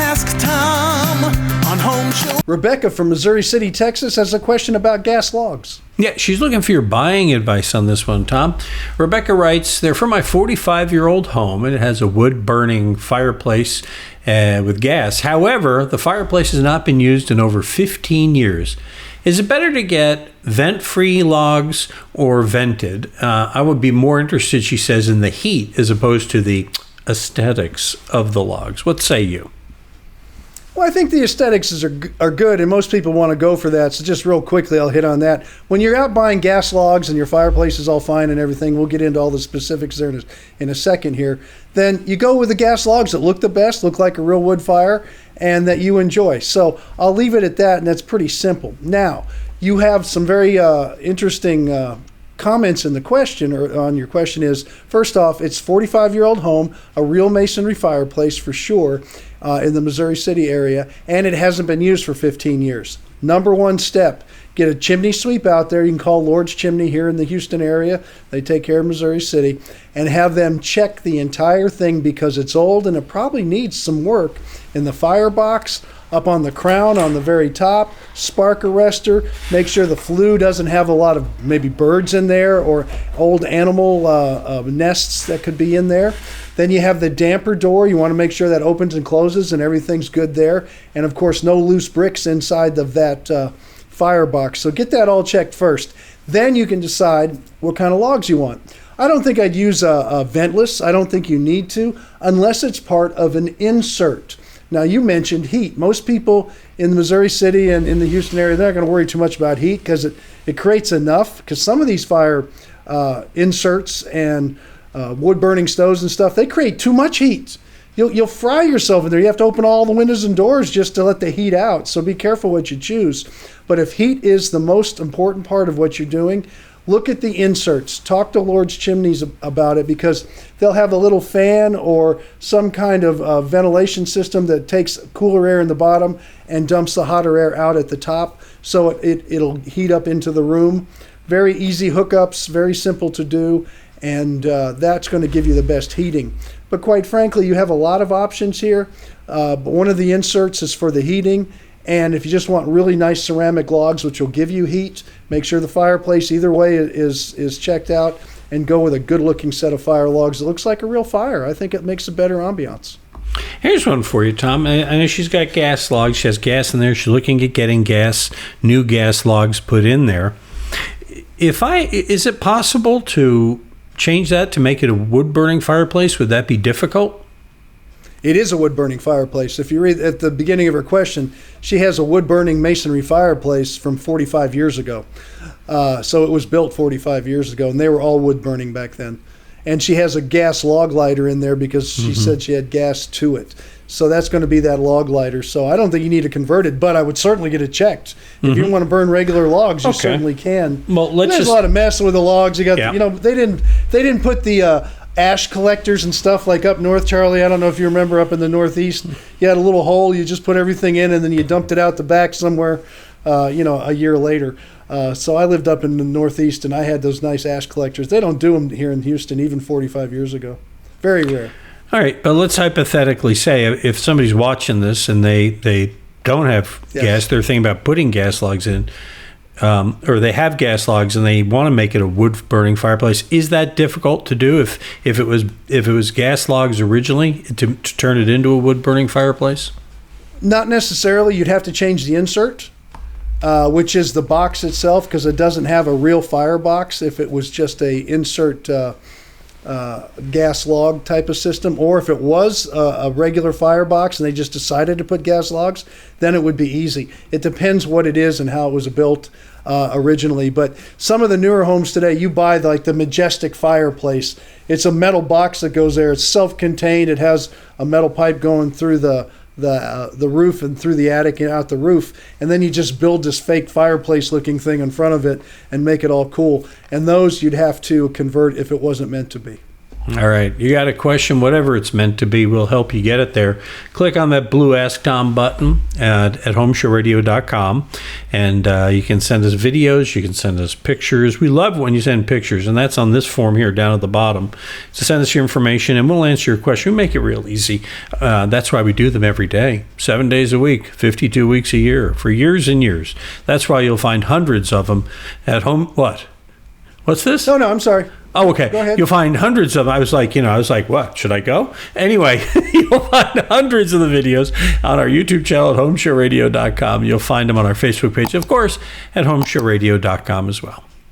Ask Tom on Home Show. Rebecca from Missouri City, Texas, has a question about gas logs. Yeah, she's looking for your buying advice on this one, Tom. Rebecca writes, they're for my 45-year-old home, and it has a wood-burning fireplace with gas. However, the fireplace has not been used in over 15 years. Is it better to get vent-free logs or vented? I would be more interested, she says, in the heat as opposed to the aesthetics of the logs. What say you? Well, I think the aesthetics are good, and most people want to go for that. So just real quickly, I'll hit on that. When you're out buying gas logs and your fireplace is all fine and everything, we'll get into all the specifics there in a second here. Then you go with the gas logs that look the best, look like a real wood fire, and that you enjoy. So I'll leave it at that, and that's pretty simple. Now, you have some very interesting comments in the question, or on your question is, first off, it's 45-year-old home, a real masonry fireplace for sure, in the Missouri City area, and it hasn't been used for 15 years. Number one step, get a chimney sweep out there. You can call Lord's Chimney here in the Houston area. They take care of Missouri City, and have them check the entire thing because it's old and it probably needs some work in the firebox, up on the crown on the very top, spark arrestor, make sure the flue doesn't have a lot of maybe birds in there or old animal nests that could be in there. Then you have the damper door. You want to make sure that opens and closes and everything's good there. And of course, no loose bricks inside of that firebox. So get that all checked first. Then you can decide what kind of logs you want. I don't think I'd use a ventless. I don't think you need to, unless it's part of an insert. Now, you mentioned heat. Most people in Missouri City and in the Houston area, they're not going to worry too much about heat because it creates enough. Because some of these fire inserts and wood-burning stoves and stuff, they create too much heat. You'll fry yourself in there. You have to open all the windows and doors just to let the heat out. So be careful what you choose. But if heat is the most important part of what you're doing, look at the inserts. Talk to Lord's Chimneys about it because they'll have a little fan or some kind of ventilation system that takes cooler air in the bottom and dumps the hotter air out at the top. So it'll heat up into the room. Very easy hookups, very simple to do, and that's going to give you the best heating. But quite frankly, you have a lot of options here. But one of the inserts is for the heating. And if you just want really nice ceramic logs, which will give you heat, make sure the fireplace either way is checked out, and go with a good-looking set of fire logs that looks like a real fire. I think it makes a better ambiance. Here's one for you, Tom. I know she's got gas logs. She has gas in there. She's looking at getting new gas logs put in there. Is it possible to change that to make it a wood-burning fireplace? Would that be difficult? It is a wood-burning fireplace. If you read at the beginning of her question, she has a wood-burning masonry fireplace from 45 years ago. So it was built 45 years ago, and they were all wood-burning back then. And she has a gas log lighter in there because she said she had gas to it. So that's going to be that log lighter. So I don't think you need to convert it, but I would certainly get it checked. If you want to burn regular logs, you certainly can. Well, there's a lot of mess with the logs. You got, they didn't put the ash collectors and stuff like up north, Charlie. I don't know if you remember up in the Northeast. You had a little hole. You just put everything in, and then you dumped it out the back somewhere, a year later. So I lived up in the Northeast, and I had those nice ash collectors. They don't do them here in Houston, even 45 years ago. Very rare. All right, but let's hypothetically say if somebody's watching this and they don't have gas, they're thinking about putting gas logs in, or they have gas logs and they want to make it a wood-burning fireplace. Is that difficult to do if it was gas logs originally to turn it into a wood-burning fireplace? Not necessarily. You'd have to change the insert, which is the box itself, because it doesn't have a real firebox. If it was just a insert gas log type of system, or if it was a regular firebox and they just decided to put gas logs, then it would be easy. It depends what it is and how it was built originally. But some of the newer homes today, you buy like the Majestic Fireplace. It's a metal box that goes there. It's self-contained. It has a metal pipe going through the roof and through the attic and out the roof, and then you just build this fake fireplace looking thing in front of it and make it all cool. And those you'd have to convert if it wasn't meant to be. All right. You got a question, whatever it's meant to be, we'll help you get it there. Click on that blue Ask Tom button at HomeShowRadio.com, and you can send us videos. You can send us pictures. We love when you send pictures, and that's on this form here down at the bottom. So send us your information, and we'll answer your question. We make it real easy. That's why we do them every day, 7 days a week, 52 weeks a year, for years and years. That's why you'll find hundreds of them at home. What? What's this? No, I'm sorry. Oh, okay. Go ahead. You'll find hundreds of them. I was like, what? Should I go? Anyway, you'll find hundreds of the videos on our YouTube channel at HomeShowRadio.com. You'll find them on our Facebook page, of course, at HomeShowRadio.com as well.